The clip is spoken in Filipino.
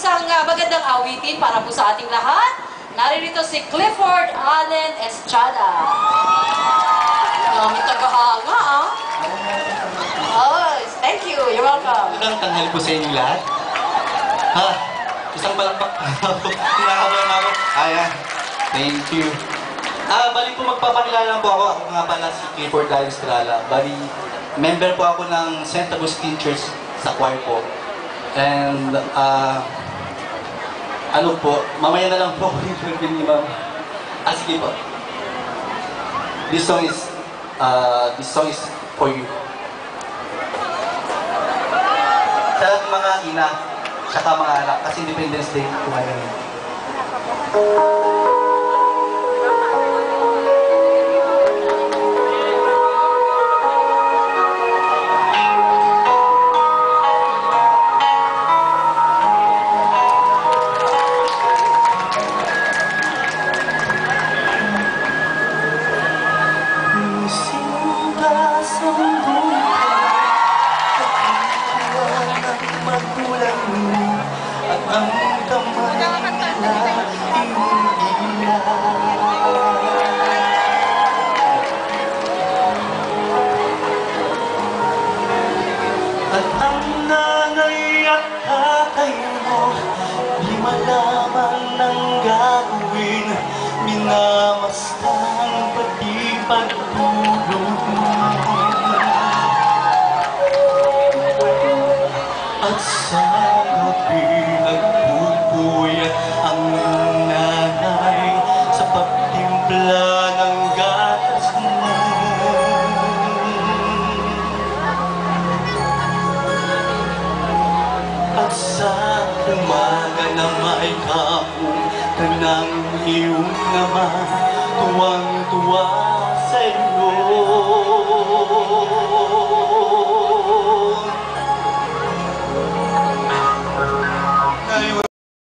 isang magandang awitin para po sa ating lahat. Naririto si Clifford Allen Estrada. Dami tagahanga, ah. Oh, thank you. You're welcome. Magandang tanghal po sa inyong lahat. Ha? Isang palakpak. Tinakabayan ako. Ayan. Thank you. Bali po magpapakilala lang po ako. Ako nga pala si Clifford Allen Estrada. Bali, member po ako ng St. Augustine Church sa choir po. And, ano po, mamaya na lang po ako yung pinimam. Sige po. This song is for you. Sa mga ina, saka mga anak, kasi Independence Day po ngayon. At ang nanay at tatay mo, di malaman ng gagawin, minamastang pati pagtulog mo. At sa gabi nagpupuyat ang nanay sa pagtimpla ng gatas mo. At sa umaga na may kapo ka ng iyong ama, tuwang-tuwa